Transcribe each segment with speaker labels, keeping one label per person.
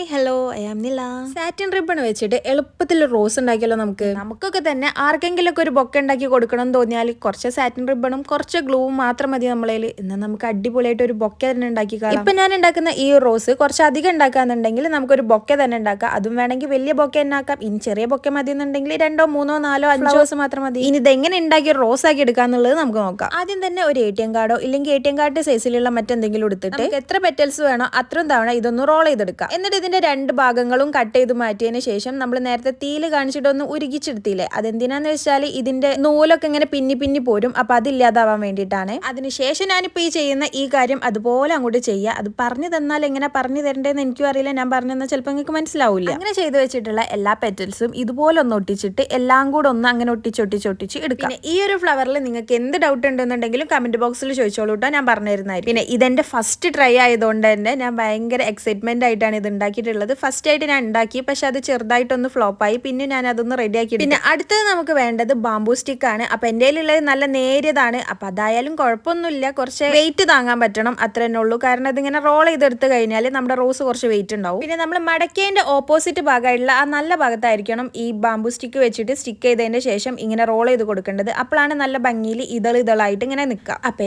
Speaker 1: Hi hello I am നില. Satin ribbon വെച്ചിട്ട് എളുപ്പത്തിൽ റോസ് ഉണ്ടാക്കിയല്ലോ നമുക്കൊക്കെ തന്നെ ആർക്കെങ്കിലൊക്കെ ഒരു ബൊക്കെ ഉണ്ടാക്കി കൊടുക്കണം എന്ന് തോന്നിയാൽ കുറച്ച് സാറ്റിൻ റിബണും കുറച്ച് ഗ്ലൂവും മാത്രം മതി നമ്മളേൽ. എന്നാൽ നമുക്ക് അടിപൊളിയായിട്ട് ഒരു ബൊക്കെ തന്നെ ഉണ്ടാക്കി കാണാം. ഇപ്പം ഞാൻ ഉണ്ടാക്കുന്ന ഈ റോസ് കുറച്ച് അധികം ഉണ്ടാക്കാന്നുണ്ടെങ്കിൽ നമുക്കൊരു ബൊക്കെ തന്നെ ഉണ്ടാക്കാം. അതും വേണമെങ്കിൽ വലിയ ബൊക്കെ തന്നെ ആക്കാം. ഇനി ചെറിയ ബൊക്കെ മതി എന്നുണ്ടെങ്കിൽ 2, 3, 4, 5 റോസ് മാത്രം മതി. ഇനി ഇതെങ്ങനെ ഉണ്ടാക്കി റോസ് ആക്കി എടുക്കാന്നുള്ളത് നമുക്ക് നോക്കാം. ആദ്യം തന്നെ ഒരു ATM കാർഡോ ഇല്ലെങ്കിൽ ATM കാർഡ് സൈസിലുള്ള മറ്റെന്തെങ്കിലും എടുത്തിട്ട് എത്ര പെറ്റൽസ് വേണോ അത്രയും തവണ ഇതൊന്ന് റോൾ ചെയ്തെടുക്കാം. എന്നിട്ട് ഇതിന്റെ 2 ഭാഗങ്ങളും കട്ട് ചെയ്ത് മാറ്റിയതിന് ശേഷം നമ്മൾ നേരത്തെ തീയിൽ കാണിച്ചിട്ടൊന്ന് ഉരുകിച്ചെടുത്തില്ലേ, അതെന്തിനാന്ന് വെച്ചാൽ ഇതിന്റെ നൂലൊക്കെ ഇങ്ങനെ പിന്നി പോരും. അപ്പൊ അതില്ലാതാവാൻ വേണ്ടിയിട്ടാണ്. അതിനുശേഷം ഞാനിപ്പോ ഈ ചെയ്യുന്ന ഈ കാര്യം അതുപോലെ അങ്ങോട്ട് ചെയ്യുക. അത് പറഞ്ഞു തന്നാൽ എങ്ങനെ പറഞ്ഞു തരേണ്ടതെന്ന് എനിക്കും അറിയില്ല. ഞാൻ പറഞ്ഞു തന്നാൽ ചിലപ്പോൾ നിങ്ങൾക്ക് മനസ്സിലാവില്ല. അങ്ങനെ ചെയ്ത് വെച്ചിട്ടുള്ള എല്ലാ പെറ്റൽസും ഇതുപോലെ ഒന്ന് ഒട്ടിച്ചിട്ട് എല്ലാം കൂടെ ഒന്ന് അങ്ങനെ ഒട്ടിച്ചൊട്ടിച്ച് എടുക്കാം. പിന്നെ ഈ ഒരു ഫ്ലവറിൽ നിങ്ങൾക്ക് എന്ത് ഡൗട്ട് ഉണ്ടെന്നുണ്ടെങ്കിലും കമന്റ് ബോക്സിൽ ചോദിച്ചോളൂ കേട്ടോ, ഞാൻ പറഞ്ഞിരുന്നായിരിക്കും. പിന്നെ ഇതെന്റെ ഫസ്റ്റ് ട്രൈ ആയതുകൊണ്ട് തന്നെ ഞാൻ ഭയങ്കര എക്സൈറ്റ്മെന്റ് ആയിട്ടാണ് ഇത് ഉണ്ടാക്കിയിട്ടുള്ളത്. ഫസ്റ്റ് ആയിട്ട് ഞാൻ ഉണ്ടാക്കി, പക്ഷെ അത് ചെറുതായിട്ടൊന്ന് ഫ്ലോപ്പായി. പിന്നെ ഞാൻ അതൊന്ന് റെഡിയാക്കി. പിന്നെ അടുത്തത് നമുക്ക് വേണ്ടത് ബാംബൂ സ്റ്റിക്ക് ആണ്. അപ്പൊ എൻ്റെ കയ്യിലുള്ളത് നല്ല നേരിയതാണ്. അപ്പൊ അതായാലും കുഴപ്പമൊന്നുമില്ല, കുറച്ച് വെയിറ്റ് താങ്ങാൻ പറ്റണം, അത്ര തന്നെ ഉള്ളൂ. കാരണം ഇതിങ്ങനെ റോൾ ചെയ്തെടുത്ത് കഴിഞ്ഞാൽ നമ്മുടെ റോസ് കുറച്ച് വെയിറ്റ് ഉണ്ടാവും. പിന്നെ നമ്മൾ മടക്കേന്റെ ഓപ്പോസിറ്റ് ഭാഗമായിട്ടുള്ള ആ നല്ല ഭാഗത്തായിരിക്കണം ഈ ബാംബൂ സ്റ്റിക്ക് വെച്ചിട്ട് സ്റ്റിക്ക് ചെയ്തതിന്റെ ശേഷം ഇങ്ങനെ റോൾ ചെയ്ത് കൊടുക്കേണ്ടത്. അപ്പോഴാണ് നല്ല ഭംഗിയിൽ ഇതളായിട്ട് ഇങ്ങനെ നിൽക്കുക. അപ്പൊ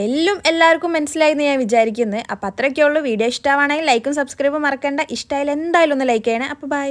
Speaker 1: എല്ലാവർക്കും മനസ്സിലായി എന്ന് ഞാൻ വിചാരിക്കുന്നത്. അപ്പൊ അത്രയൊക്കെ ഉള്ളൂ. വീഡിയോ ഇഷ്ടമാണെങ്കിൽ ലൈക്കും സബ്സ്ക്രൈബും മറക്കണ്ട. ഇഷ്ടമായാലും എന്തായാലും ഒന്ന് ലൈക്ക് ചെയ്യണേ. അപ്പോൾ ബൈ.